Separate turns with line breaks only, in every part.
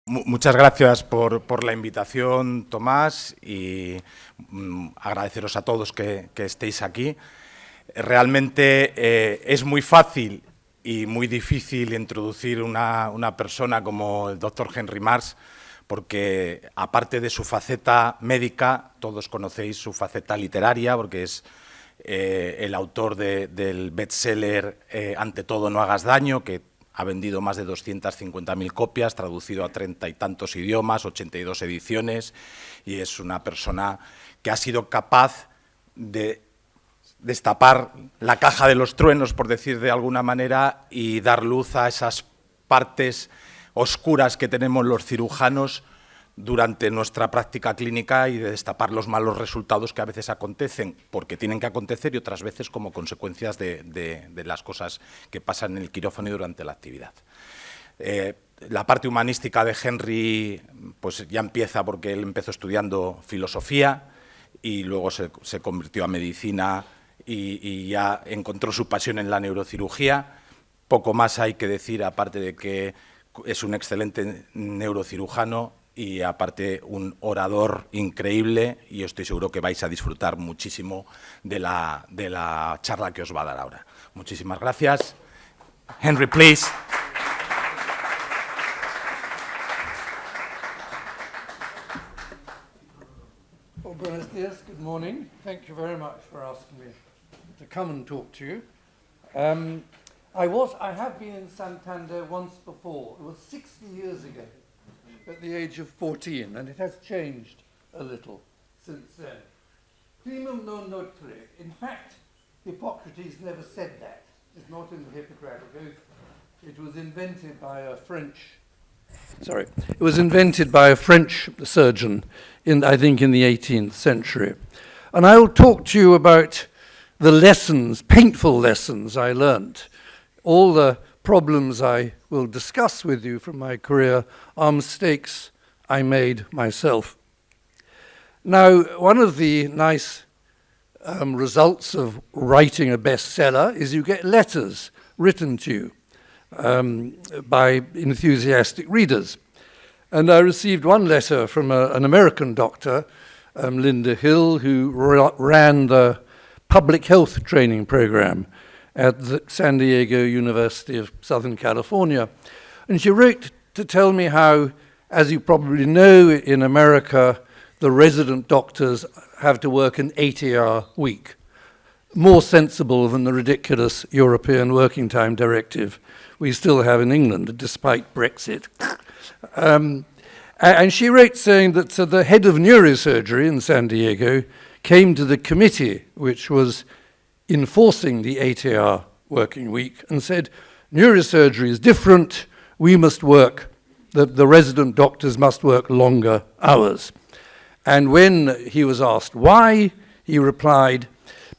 Muchas gracias por la invitación, Tomás, y agradeceros a todos que estéis aquí. Realmente es muy fácil y muy difícil introducir una persona como el doctor Henry Marsh, porque aparte de su faceta médica, todos conocéis su faceta literaria, porque es el autor del bestseller Ante todo, no hagas daño, que ha vendido más de 250.000 copias, traducido a 30 y tantos idiomas, 82 ediciones, y es una persona que ha sido capaz de destapar la caja de los truenos, por decir de alguna manera, y dar luz a esas partes oscuras que tenemos los cirujanos durante nuestra práctica clínica y de destapar los malos resultados que a veces acontecen, porque tienen que acontecer, y otras veces como consecuencias de las cosas que pasan en el quirófano y durante la actividad. La parte humanística de Henry pues ya empieza porque él empezó estudiando filosofía y luego se convirtió a medicina y ya encontró su pasión en la neurocirugía. Poco más hay que decir, aparte de que es un excelente neurocirujano y aparte un orador increíble, y estoy seguro que vais a disfrutar muchísimo de la charla que os va a dar ahora. Muchísimas gracias. Henry, please.
Well, buenos dias, good morning. Thank you very much for asking me to come and talk to you. I have been in Santander once before. It was 60 years ago, at the age of 14, and it has changed a little since then. Primum non nocere. In fact, Hippocrates never said that. It's not in the Hippocratic Oath. It was invented by a French surgeon, I think in the 18th century. And I will talk to you about the lessons, painful lessons I learnt. All the problems I will discuss with you from my career are mistakes I made myself. Now, one of the nice results of writing a bestseller is you get letters written to you by enthusiastic readers. And I received one letter from an American doctor, Linda Hill, who ran the public health training program at the San Diego University of Southern California. And she wrote to tell me how, as you probably know, in America, the resident doctors have to work an 80-hour week, more sensible than the ridiculous European Working Time Directive we still have in England, despite Brexit. And she wrote saying that the head of neurosurgery in San Diego came to the committee which was enforcing the 80-hour working week and said, neurosurgery is different, we must work, the resident doctors must work longer hours. And when he was asked why, he replied,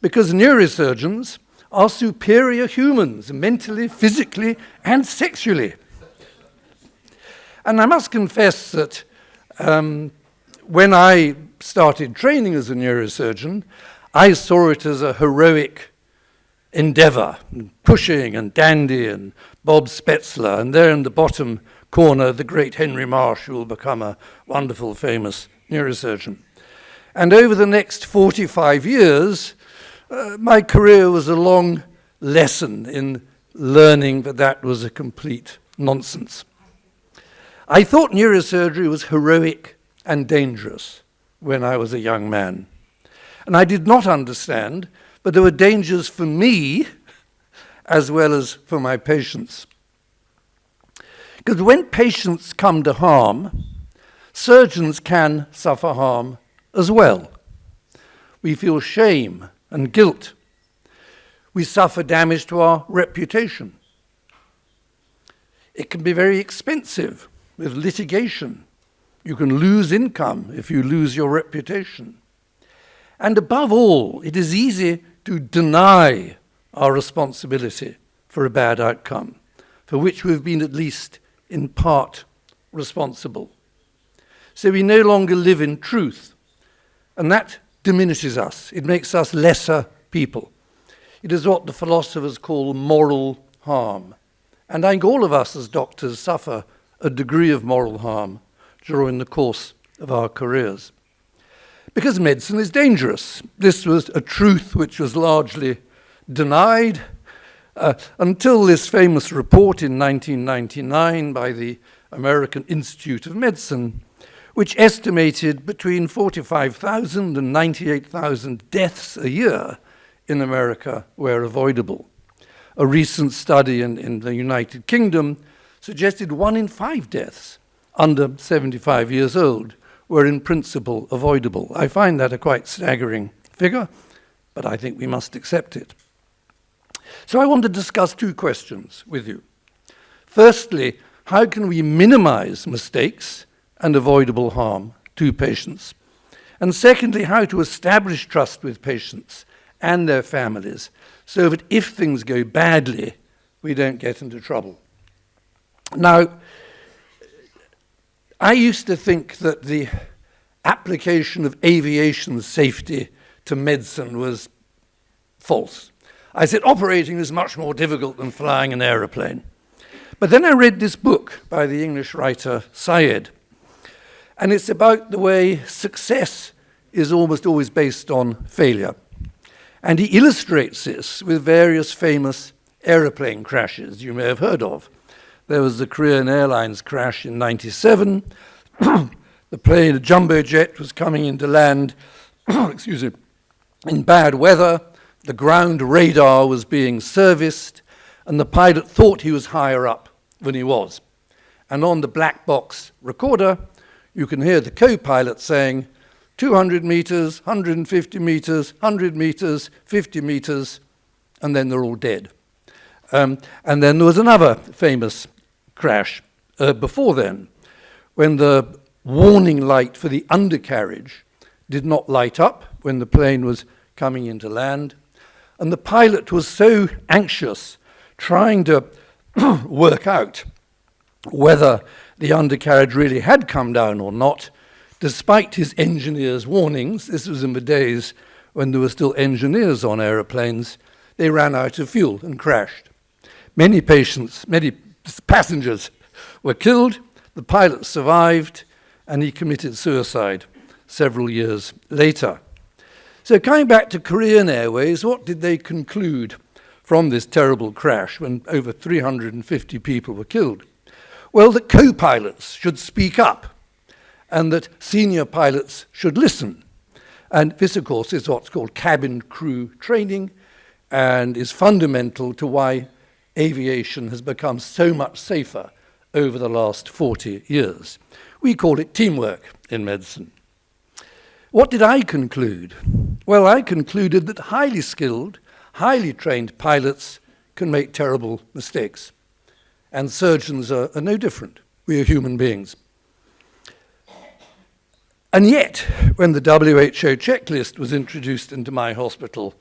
because neurosurgeons are superior humans, mentally, physically, and sexually. And I must confess that when I started training as a neurosurgeon, I saw it as a heroic endeavor, pushing and dandy and Bob Spetzler, and there in the bottom corner, the great Henry Marsh, who will become a wonderful, famous neurosurgeon. And over the next 45 years, my career was a long lesson in learning that was a complete nonsense. I thought neurosurgery was heroic and dangerous when I was a young man. And I did not understand, but there were dangers for me as well as for my patients. Because when patients come to harm, surgeons can suffer harm as well. We feel shame and guilt. We suffer damage to our reputation. It can be very expensive with litigation. You can lose income if you lose your reputation. And above all, it is easy to deny our responsibility for a bad outcome, for which we've been at least in part responsible. So we no longer live in truth, and that diminishes us. It makes us lesser people. It is what the philosophers call moral harm. And I think all of us as doctors suffer a degree of moral harm during the course of our careers. Because medicine is dangerous. This was a truth which was largely denied until this famous report in 1999 by the American Institute of Medicine, which estimated between 45,000 and 98,000 deaths a year in America were avoidable. A recent study in the United Kingdom suggested 1 in 5 deaths under 75 years old were in principle avoidable. I find that a quite staggering figure, but I think we must accept it. So I want to discuss 2 questions with you. Firstly, how can we minimize mistakes and avoidable harm to patients? And secondly, how to establish trust with patients and their families so that if things go badly, we don't get into trouble. Now, I used to think that the application of aviation safety to medicine was false. I said operating is much more difficult than flying an aeroplane. But then I read this book by the English writer Syed, and it's about the way success is almost always based on failure. And he illustrates this with various famous aeroplane crashes you may have heard of. There was the Korean Airlines crash in '97. The plane, a jumbo jet, was coming into land excuse me, in bad weather. The ground radar was being serviced, and the pilot thought he was higher up than he was. And on the black box recorder, you can hear the co-pilot saying, 200 meters, 150 meters, 100 meters, 50 meters, and then they're all dead. And then there was another famous crash before then, when the warning light for the undercarriage did not light up when the plane was coming into land. And the pilot was so anxious trying to work out whether the undercarriage really had come down or not, despite his engineer's warnings. This was in the days when there were still engineers on aeroplanes. They ran out of fuel and crashed. Many passengers were killed, the pilot survived, and he committed suicide several years later. So coming back to Korean Airways, what did they conclude from this terrible crash when over 350 people were killed? Well, that co-pilots should speak up and that senior pilots should listen. And this, of course, is what's called cabin crew training and is fundamental to why aviation has become so much safer over the last 40 years. We call it teamwork in medicine. What did I conclude? Well, I concluded that highly skilled, highly trained pilots can make terrible mistakes. And surgeons are no different. We are human beings. And yet, when the WHO checklist was introduced into my hospital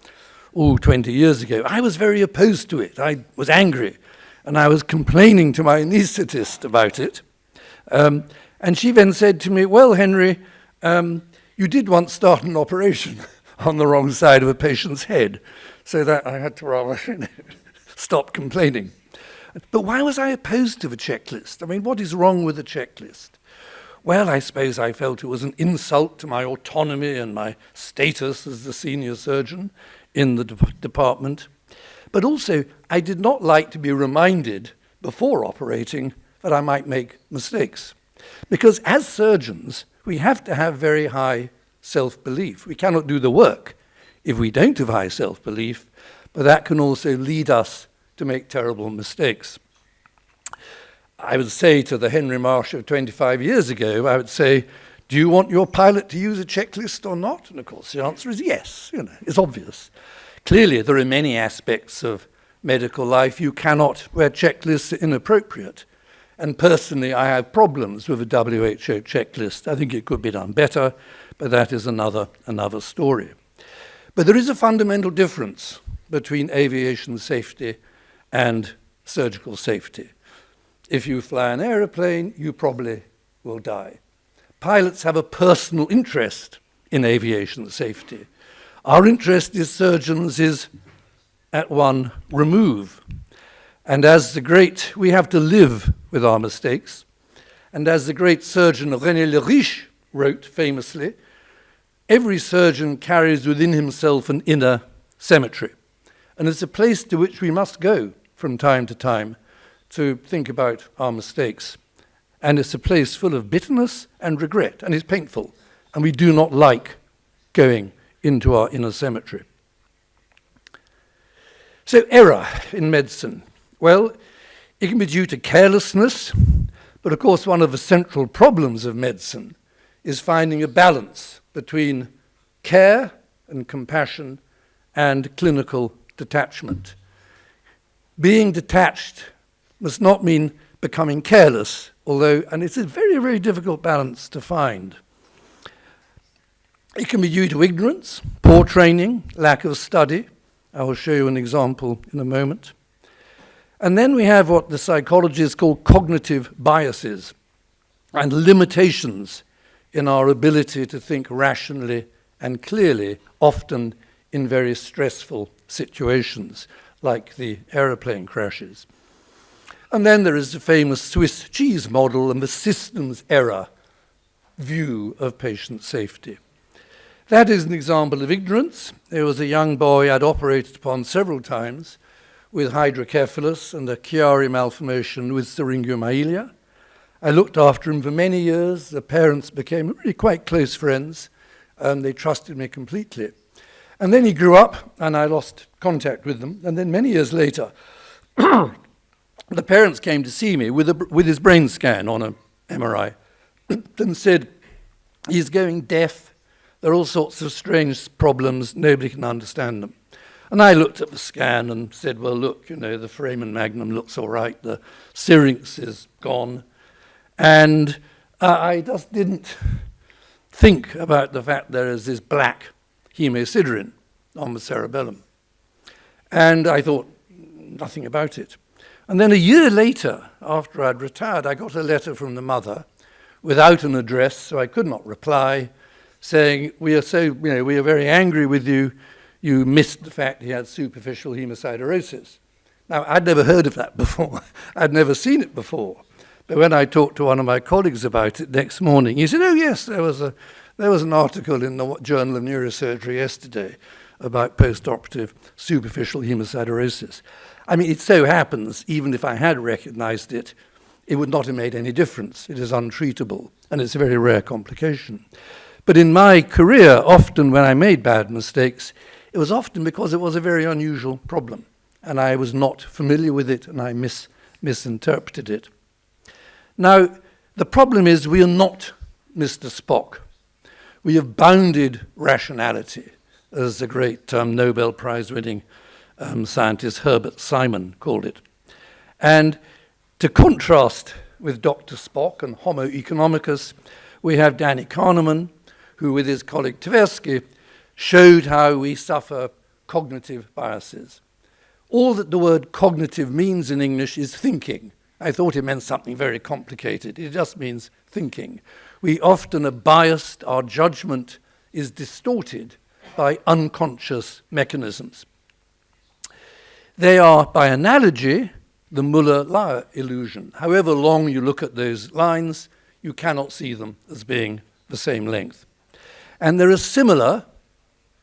20 years ago, I was very opposed to it. I was angry, and I was complaining to my anaesthetist about it. And she then said to me, well, Henry, you did once start an operation on the wrong side of a patient's head, so that I had to rather stop complaining. But why was I opposed to the checklist? I mean, what is wrong with the checklist? Well, I suppose I felt it was an insult to my autonomy and my status as the senior surgeon in the department. But also, I did not like to be reminded before operating that I might make mistakes. Because as surgeons, we have to have very high self-belief. We cannot do the work if we don't have high self-belief, but that can also lead us to make terrible mistakes. I would say to the Henry Marsh of 25 years ago, I would say, do you want your pilot to use a checklist or not? And of course the answer is yes, it's obvious. Clearly there are many aspects of medical life you cannot, where checklists are inappropriate. And personally I have problems with the WHO checklist. I think it could be done better, but that is another story. But there is a fundamental difference between aviation safety and surgical safety. If you fly an aeroplane, you probably will die. Pilots have a personal interest in aviation safety. Our interest as surgeons is at one remove. And as we have to live with our mistakes. And as the great surgeon René Le Riche wrote famously, every surgeon carries within himself an inner cemetery. And it's a place to which we must go from time to time to think about our mistakes. And it's a place full of bitterness and regret, and it's painful. And we do not like going into our inner cemetery. So error in medicine. Well, it can be due to carelessness, but of course one of the central problems of medicine is finding a balance between care and compassion and clinical detachment. Being detached must not mean becoming careless, and it's a very, very difficult balance to find. It can be due to ignorance, poor training, lack of study. I will show you an example in a moment. And then we have what the psychologists call cognitive biases and limitations in our ability to think rationally and clearly, often in very stressful situations, like the aeroplane crashes. And then there is the famous Swiss cheese model and the systems error view of patient safety. That is an example of ignorance. There was a young boy I'd operated upon several times with hydrocephalus and a Chiari malformation with syringomyelia. I looked after him for many years. The parents became really quite close friends, and they trusted me completely. And then he grew up, and I lost contact with them. And then many years later, the parents came to see me with his brain scan on an MRI and said, he's going deaf. There are all sorts of strange problems. Nobody can understand them. And I looked at the scan and said, well, look, the foramen magnum looks all right. The syrinx is gone. And I just didn't think about the fact there is this black hemosiderin on the cerebellum. And I thought nothing about it. And then a year later, after I'd retired, I got a letter from the mother without an address, so I could not reply, saying, we are very angry with you. You missed the fact he had superficial hemosiderosis. Now, I'd never heard of that before. I'd never seen it before. But when I talked to one of my colleagues about it next morning, he said, oh, yes, there was an article in the Journal of Neurosurgery yesterday about postoperative superficial hemosiderosis. I mean, it so happens, even if I had recognized it, it would not have made any difference. It is untreatable, and it's a very rare complication. But in my career, often when I made bad mistakes, it was often because it was a very unusual problem, and I was not familiar with it, and I misinterpreted it. Now, the problem is we are not Mr. Spock. We have bounded rationality, as the great Nobel Prize-winning scientist Herbert Simon called it. And to contrast with Dr. Spock and Homo economicus, we have Danny Kahneman, who with his colleague Tversky showed how we suffer cognitive biases. All that the word cognitive means in English is thinking. I thought it meant something very complicated. It just means thinking. We often are biased, our judgment is distorted by unconscious mechanisms. They are, by analogy, the Muller-Lyer illusion. However long you look at those lines, you cannot see them as being the same length. And there are similar,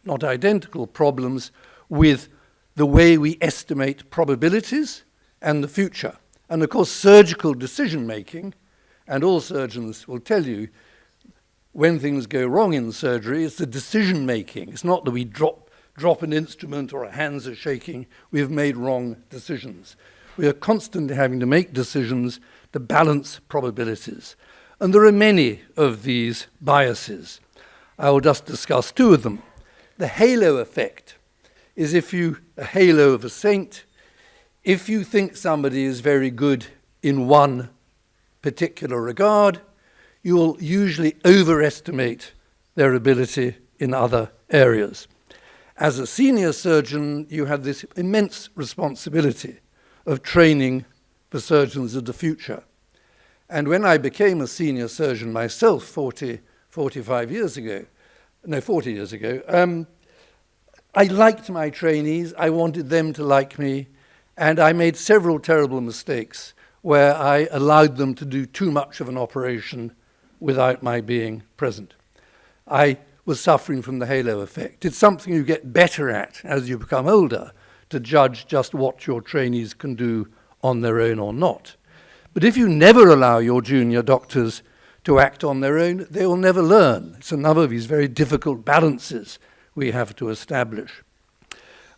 not identical, problems with the way we estimate probabilities and the future. And of course, surgical decision-making, and all surgeons will tell you, when things go wrong in surgery, it's the decision-making. It's not that we drop an instrument or our hands are shaking. We have made wrong decisions. We are constantly having to make decisions to balance probabilities. And there are many of these biases. I will just discuss two of them. The halo effect is a halo of a saint. If you think somebody is very good in one particular regard, you will usually overestimate their ability in other areas. As a senior surgeon, you have this immense responsibility of training the surgeons of the future. And when I became a senior surgeon myself 40 years ago, I liked my trainees, I wanted them to like me, and I made several terrible mistakes. where I allowed them to do too much of an operation without my being present. I was suffering from the halo effect. It's something you get better at as you become older, to judge just what your trainees can do on their own or not. But if you never allow your junior doctors to act on their own, they will never learn. It's another of these very difficult balances we have to establish.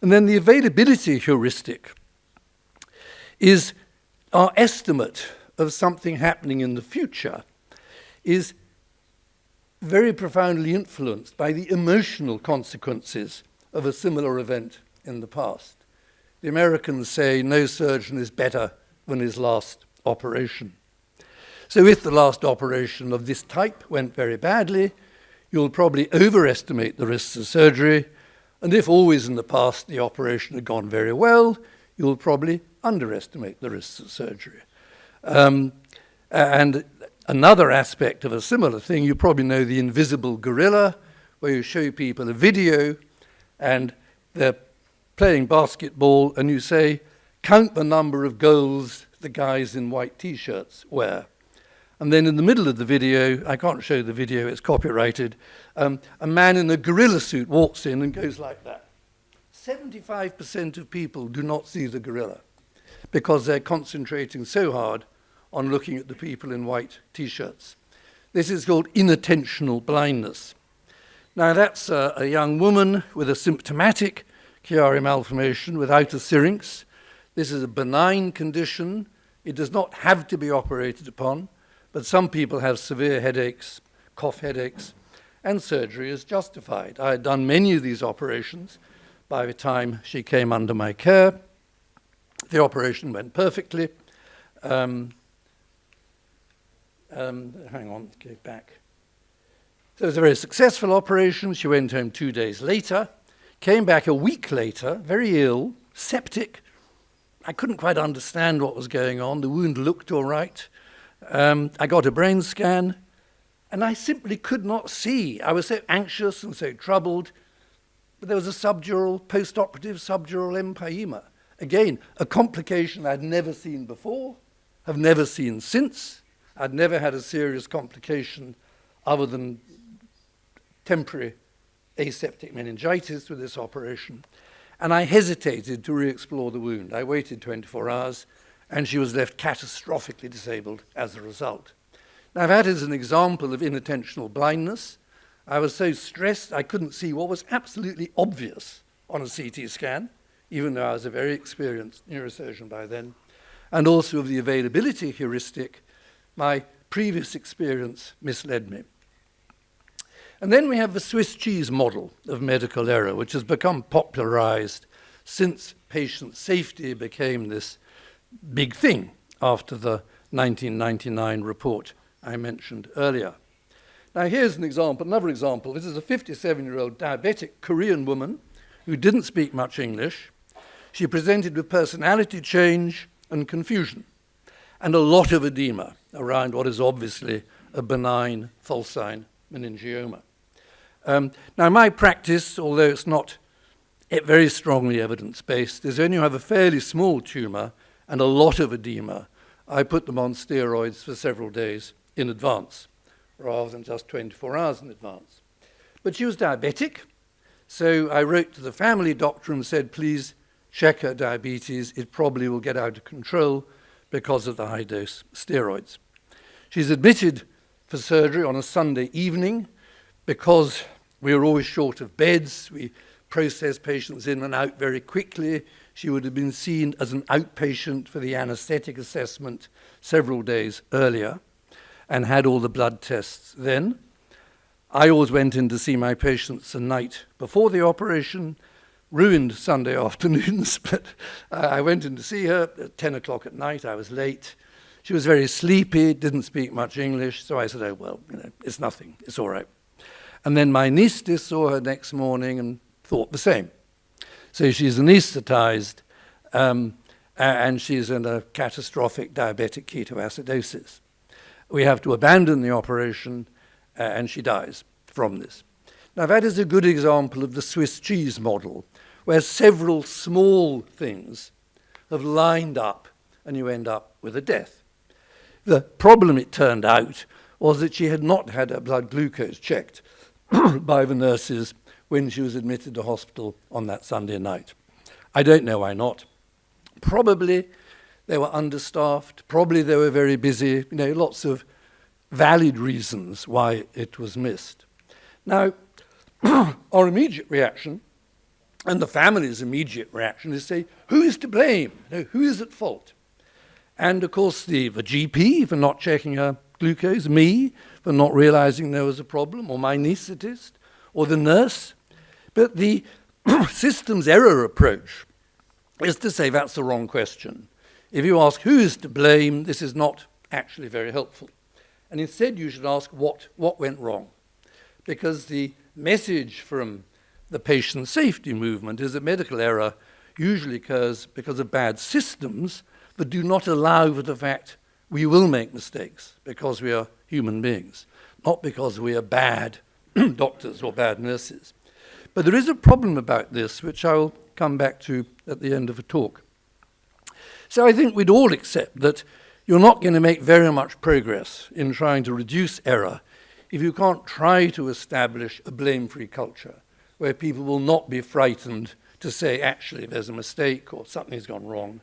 And then the availability heuristic is our estimate of something happening in the future is very profoundly influenced by the emotional consequences of a similar event in the past. The Americans say no surgeon is better than his last operation. So if the last operation of this type went very badly, you'll probably overestimate the risks of surgery, and if always in the past the operation had gone very well, you'll probably underestimate the risks of surgery. And another aspect of a similar thing, you probably know the invisible gorilla, where you show people a video and they're playing basketball and you say, count the number of goals the guys in white t-shirts wear. And then in the middle of the video, I can't show the video, it's copyrighted, a man in a gorilla suit walks in and goes like that. 75% of people do not see the gorilla because they're concentrating so hard on looking at the people in white t-shirts. This is called inattentional blindness. Now that's a young woman with a symptomatic Chiari malformation without a syrinx. This is a benign condition. It does not have to be operated upon, but some people have severe headaches, cough headaches, and surgery is justified. I had done many of these operations by the time she came under my care. The operation went perfectly. Hang on, go back. So it was a very successful operation. She went home 2 days later, came back a week later, very ill, septic. I couldn't quite understand what was going on. The wound looked all right. I got a brain scan, and I simply could not see. I was so anxious and so troubled. But there was a subdural, post-operative subdural empyema. Again, a complication I'd never seen before, have never seen since. I'd never had a serious complication other than temporary aseptic meningitis with this operation. And I hesitated to re-explore the wound. I waited 24 hours, and she was left catastrophically disabled as a result. Now, that is an example of inattentional blindness. I was so stressed I couldn't see what was absolutely obvious on a CT scan, even though I was a very experienced neurosurgeon by then, and also of the availability heuristic. My previous experience misled me. And then we have the Swiss cheese model of medical error, which has become popularized since patient safety became this big thing after the 1999 report I mentioned earlier. Now here's an example, another example. This is a 57-year-old diabetic Korean woman who didn't speak much English. She presented with personality change and confusion and a lot of edema around what is obviously a benign falcine meningioma. Now my practice, although it's not very strongly evidence-based, is when you have a fairly small tumor and a lot of edema, I put them on steroids for several days in advance, rather than just 24 hours in advance. But she was diabetic, so I wrote to the family doctor and said, please check her diabetes. It probably will get out of control because of the high-dose steroids. She's admitted for surgery on a Sunday evening because we were always short of beds. We process patients in and out very quickly. She would have been seen as an outpatient for the anesthetic assessment several days earlier and had all the blood tests then. I always went in to see my patients the night before the operation, ruined Sunday afternoons, but I went in to see her at 10 o'clock at night. I was late. She was very sleepy, didn't speak much English, so I said, oh, well, it's nothing, it's all right. And then my niece saw her next morning and thought the same. So she's anesthetized, and she's in a catastrophic diabetic ketoacidosis. We have to abandon the operation, and she dies from this. Now, that is a good example of the Swiss cheese model, where several small things have lined up and you end up with a death. The problem, it turned out, was that she had not had her blood glucose checked by the nurses when she was admitted to hospital on that Sunday night. I don't know why not. Probably they were understaffed, probably they were very busy, lots of valid reasons why it was missed. Now, our immediate reaction, and the family's immediate reaction, is to say, who is to blame? Who is at fault? And of course the GP for not checking her glucose, me for not realizing there was a problem, or my anaesthetist, or the nurse. But the systems error approach is to say that's the wrong question. If you ask who is to blame, this is not actually very helpful. And instead you should ask what went wrong. Because the message from the patient safety movement is that medical error usually occurs because of bad systems that do not allow for the fact we will make mistakes because we are human beings, not because we are bad doctors or bad nurses. But there is a problem about this, which I will come back to at the end of the talk. So I think we'd all accept that you're not going to make very much progress in trying to reduce error if you can't try to establish a blame-free culture where people will not be frightened to say, actually, there's a mistake or something's gone wrong.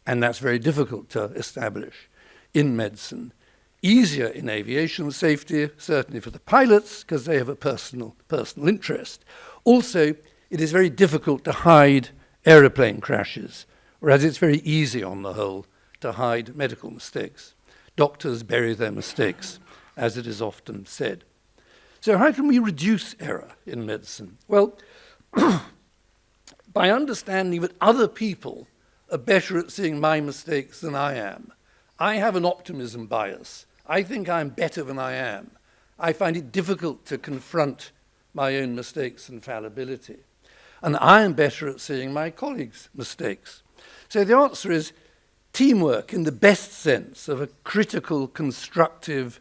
And that's very difficult to establish in medicine. Easier in aviation safety, certainly for the pilots, because they have a personal interest. Also, it is very difficult to hide aeroplane crashes, whereas it's very easy on the whole to hide medical mistakes. Doctors bury their mistakes, as it is often said. So how can we reduce error in medicine? Well, by understanding that other people are better at seeing my mistakes than I am. I have an optimism bias. I think I'm better than I am. I find it difficult to confront my own mistakes and fallibility. And I am better at seeing my colleagues' mistakes. So the answer is teamwork in the best sense of a critical, constructive,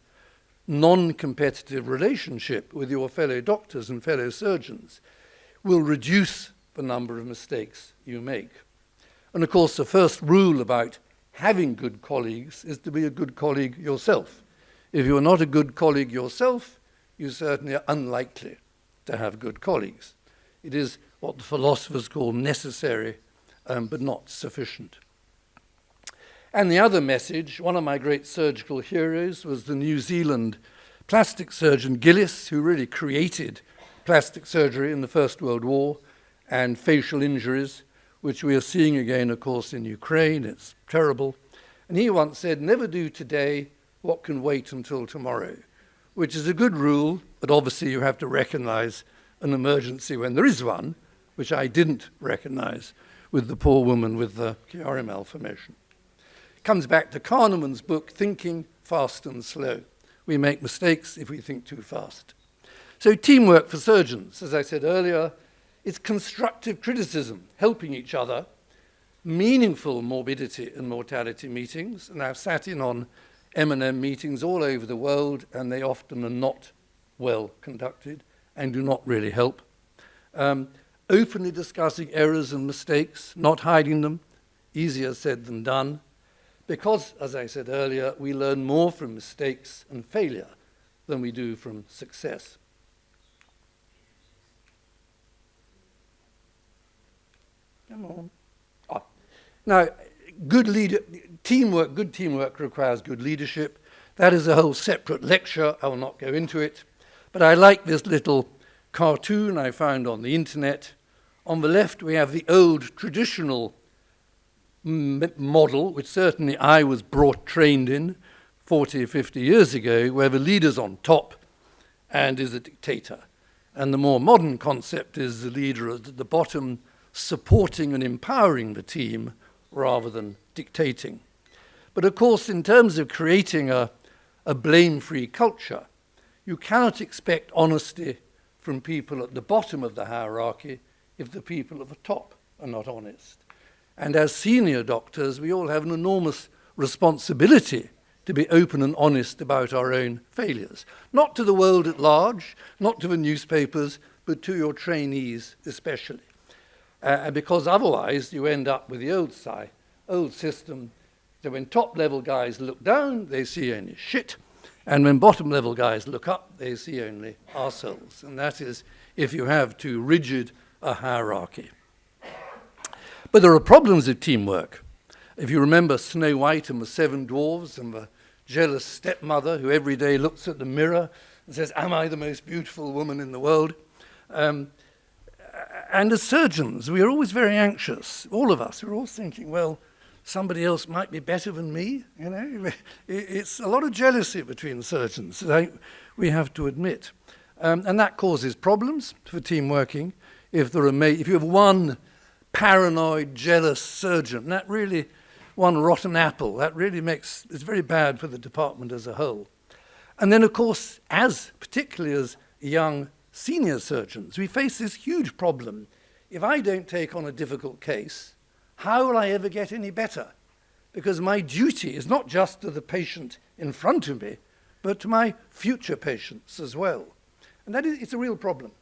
non-competitive relationship with your fellow doctors and fellow surgeons will reduce the number of mistakes you make. And of course, the first rule about having good colleagues is to be a good colleague yourself. If you're not a good colleague yourself, you certainly are unlikely to have good colleagues. It is what the philosophers call necessary, but not sufficient. And the other message, one of my great surgical heroes was the New Zealand plastic surgeon Gillis, who really created plastic surgery in the First World War and facial injuries, which we are seeing again, of course, in Ukraine. It's terrible. And he once said, never do today what can wait until tomorrow, which is a good rule, but obviously you have to recognize an emergency when there is one, which I didn't recognize with the poor woman with the Chiari malformation. Comes back to Kahneman's book, Thinking Fast and Slow. We make mistakes if we think too fast. So teamwork for surgeons, as I said earlier, it's constructive criticism, helping each other, meaningful morbidity and mortality meetings, and I've sat in on M&M meetings all over the world, and they often are not well conducted and do not really help. Openly discussing errors and mistakes, not hiding them, easier said than done, because, as I said earlier, we learn more from mistakes and failure than we do from success. Come on. Oh. Now, good teamwork requires good leadership. That is a whole separate lecture. I will not go into it. But I like this little cartoon I found on the internet. On the left, we have the old traditional model, which certainly I was trained in 40 or 50 years ago, where the leader's on top and is a dictator. And the more modern concept is the leader at the bottom, supporting and empowering the team rather than dictating. But of course, in terms of creating a blame-free culture, you cannot expect honesty from people at the bottom of the hierarchy if the people at the top are not honest. And as senior doctors, we all have an enormous responsibility to be open and honest about our own failures. Not to the world at large, not to the newspapers, but to your trainees especially. Because otherwise you end up with the old system. So when top-level guys look down, they see only shit. And when bottom-level guys look up, they see only arseholes. And that is if you have too rigid a hierarchy. But there are problems with teamwork. If you remember Snow White and the Seven Dwarfs and the jealous stepmother who every day looks at the mirror and says, "Am I the most beautiful woman in the world?" And as surgeons, we are always very anxious. All of us, we're always thinking, well, somebody else might be better than me. You know, it's a lot of jealousy between surgeons, we have to admit. And that causes problems for team working. If you have one paranoid, jealous surgeon, that really, one rotten apple, that really it's very bad for the department as a whole. And then, of course, particularly as young senior surgeons, we face this huge problem. If I don't take on a difficult case, how will I ever get any better? Because my duty is not just to the patient in front of me, but to my future patients as well. And it's a real problem.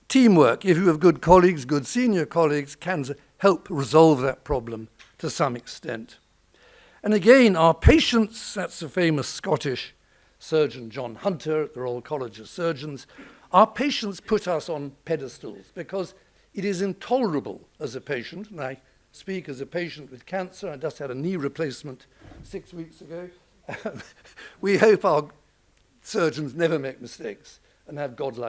Teamwork, if you have good colleagues, good senior colleagues, can help resolve that problem to some extent. And again, our patients, that's the famous Scottish surgeon John Hunter at the Royal College of Surgeons, our patients put us on pedestals because it is intolerable as a patient, and I speak as a patient with cancer. I just had a knee replacement 6 weeks ago. We hope our surgeons never make mistakes and have godlike